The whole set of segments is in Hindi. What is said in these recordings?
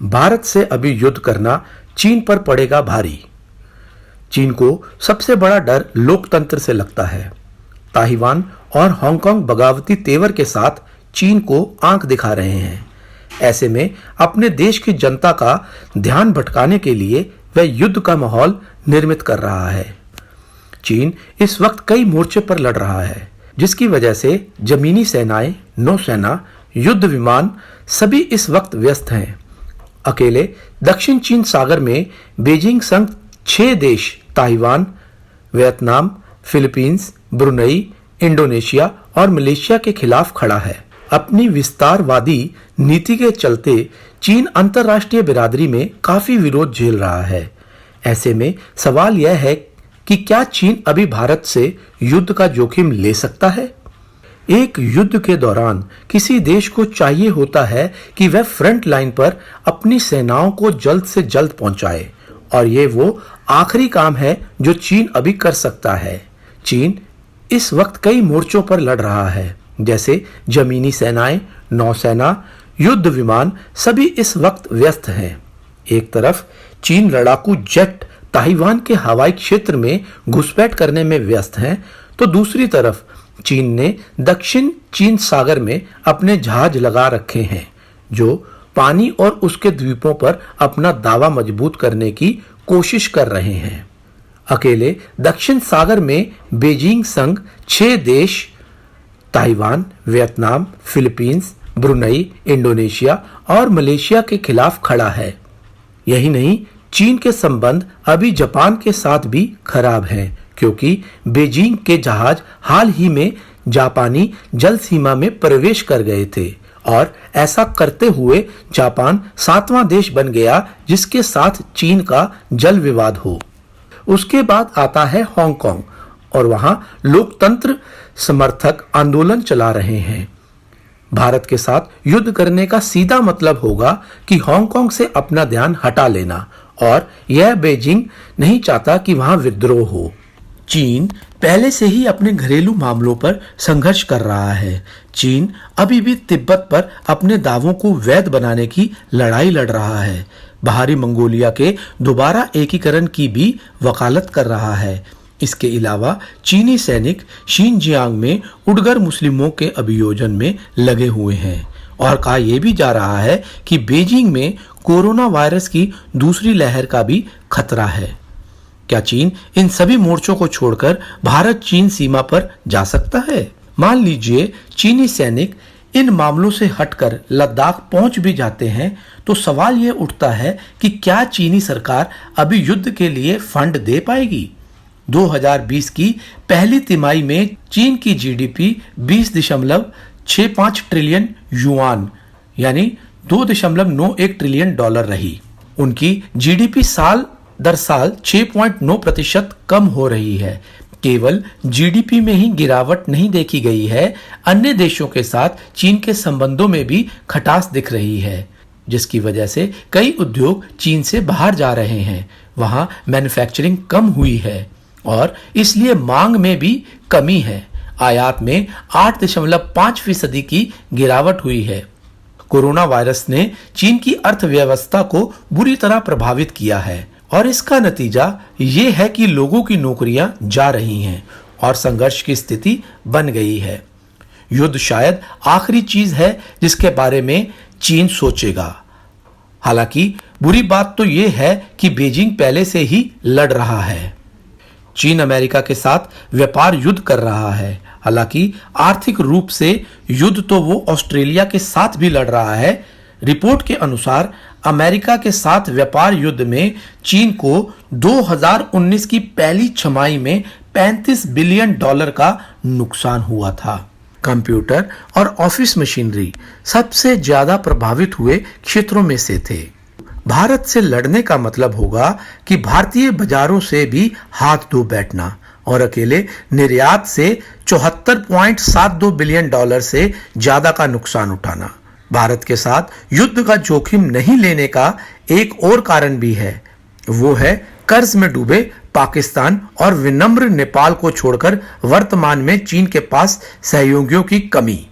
भारत से अभी युद्ध करना चीन पर पड़ेगा भारी। चीन को सबसे बड़ा डर लोकतंत्र से लगता है। ताइवान और हांगकांग बगावती तेवर के साथ चीन को आंख दिखा रहे हैं। ऐसे में अपने देश की जनता का ध्यान भटकाने के लिए वह युद्ध का माहौल निर्मित कर रहा है। चीन इस वक्त कई मोर्चे पर लड़ रहा है, जिसकी वजह से जमीनी सेनाएं, नौसेना, युद्ध विमान सभी इस वक्त व्यस्त हैं। अकेले दक्षिण चीन सागर में बीजिंग संग 6 देश Taiwan, Vietnam, Philippines, Brunei, Indonesia और मलेशिया के खिलाफ खड़ा है। अपनी विस्तारवादी नीति के चलते चीन अंतर्राष्ट्रीय बिरादरी में काफी विरोध झेल रहा है। ऐसे में सवाल यह है कि क्या चीन अभी भारत से युद्ध का जोखिम ले सकता है? एक युद्ध के दौरान किसी देश को चाहिए होता है कि वह फ्रंट लाइन पर अपनी सेनाओं को जल्द से जल्द पहुंचाए, और ये वो आखिरी काम है जो चीन अभी कर सकता है। चीन इस वक्त कई मोर्चों पर लड़ रहा है, जैसे जमीनी सेनाएं, नौसेना, युद्ध विमान सभी इस वक्त व्यस्त हैं। एक तरफ चीन लड़ाकू जेट ताइवान के हवाई क्षेत्र में घुसपैठ करने में व्यस्त हैं, तो दूसरी तरफ चीन ने दक्षिण चीन सागर में अपने जहाज लगा रखे हैं, जो पानी और उसके द्वीपों पर अपना दावा मजबूत करने की कोशिश कर रहे हैं। अकेले दक्षिण सागर में बीजिंग संग 6 देश Taiwan, Vietnam, Philippines, Brunei, Indonesia और मलेशिया के खिलाफ खड़ा है। यही नहीं, चीन के संबंध अभी जापान के साथ भी खराब हैं, क्योंकि बीजिंग के जहाज हाल ही में जापानी जल सीमा में प्रवेश कर गए थे, और ऐसा करते हुए जापान 7वां देश बन गया जिसके साथ चीन का जल विवाद हो। उसके बाद आता है हांगकांग, और वहां लोकतंत्र समर्थक आंदोलन चला रहे हैं। भारत के साथ युद्ध करने का सीधा मतलब होगा कि हांगकांग से अपना ध्यान हटा लेना, और यह बीजिंग नहीं चाहता कि वहां विद्रोह हो। चीन पहले से ही अपने घरेलू मामलों पर संघर्ष कर रहा है। चीन अभी भी तिब्बत पर अपने दावों को वैध बनाने की लड़ाई लड़ रहा है। बाहरी मंगोलिया के दोबारा एकीकरण की भी वकालत कर रहा है। इसके अलावा चीनी सैनिक शिनजियांग में उइगर मुस्लिमों के अभियोजन में लगे हुए हैं, और कहा यह भी जा रहा है कि बीजिंग में कोरोना वायरस की दूसरी लहर का भी खतरा है। क्या चीन इन सभी मोर्चों को छोड़कर भारत चीन सीमा पर जा सकता है? मान लीजिए चीनी सैनिक इन मामलों से हटकर लद्दाख पहुंच भी जाते हैं, तो सवाल यह उठता है कि क्या चीनी सरकार अभी युद्ध के लिए फंड दे पाएगी? 2020 की पहली तिमाही में चीन की जीडीपी 20.65 ट्रिलियन युआन यानी 2.91 ट्रिलियन डॉलर रही। उनकी जीडीपी साल दर साल 6.9% कम हो रही है। केवल जीडीपी में ही गिरावट नहीं देखी गई है, अन्य देशों के साथ चीन के संबंधों में भी खटास दिख रही है, जिसकी वजह से कई उद्योग चीन से बाहर जा रहे हैं। वहां मैन्युफैक्चरिंग कम हुई है, और इसलिए मांग में भी कमी है। आयात में 8.5% की गिरावट हुई है। कोरोना वायरस ने चीन की अर्थव्यवस्था को बुरी तरह प्रभावित किया है, और इसका नतीजा ये है कि लोगों की नौकरियां जा रही हैं और संघर्ष की स्थिति बन गई है। युद्ध शायद आखिरी चीज है जिसके बारे में चीन सोचेगा। हालांकि बुरी बात तो यह है कि बीजिंग पहले से ही लड़ रहा है। चीन अमेरिका के साथ व्यापार युद्ध कर रहा है। हालांकि आर्थिक रूप से युद्ध तो वो ऑस्ट्रेलिया के साथ भी लड़ रहा है। रिपोर्ट के अनुसार अमेरिका के साथ व्यापार युद्ध में चीन को 2019 की पहली छमाही में $35 बिलियन का नुकसान हुआ था। कंप्यूटर और ऑफिस मशीनरी सबसे ज्यादा प्रभावित हुए क्षेत्रों में से थे। भारत से लड़ने का मतलब होगा कि भारतीय बाजारों से भी हाथ धो बैठना, और अकेले निर्यात से $74.72 बिलियन से ज्यादा का नुकसान उठाना। भारत के साथ युद्ध का जोखिम नहीं लेने का एक और कारण भी है, वो है कर्ज में डूबे पाकिस्तान और विनम्र नेपाल को छोड़कर वर्तमान में चीन के पास सहयोगियों की कमी।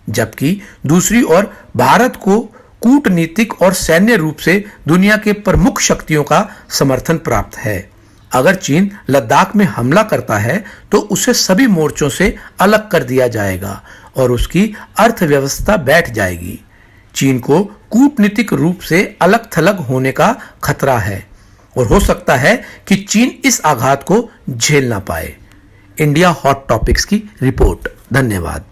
जबकि दूसरी ओर भारत को कूटनीतिक और सैन्य रूप से दुनिया के प्रमुख शक्तियों का समर्थन प्राप्त है। अगर चीन लद्दाख में हमला करता है तो उसे सभी मोर्चों से अलग कर दिया जाएगा और उसकी अर्थव्यवस्था बैठ जाएगी। चीन को कूटनीतिक रूप से अलग थलग होने का खतरा है और हो सकता है कि चीन इस आघात को झेल ना पाए। इंडिया हॉट टॉपिक्स की रिपोर्ट। धन्यवाद।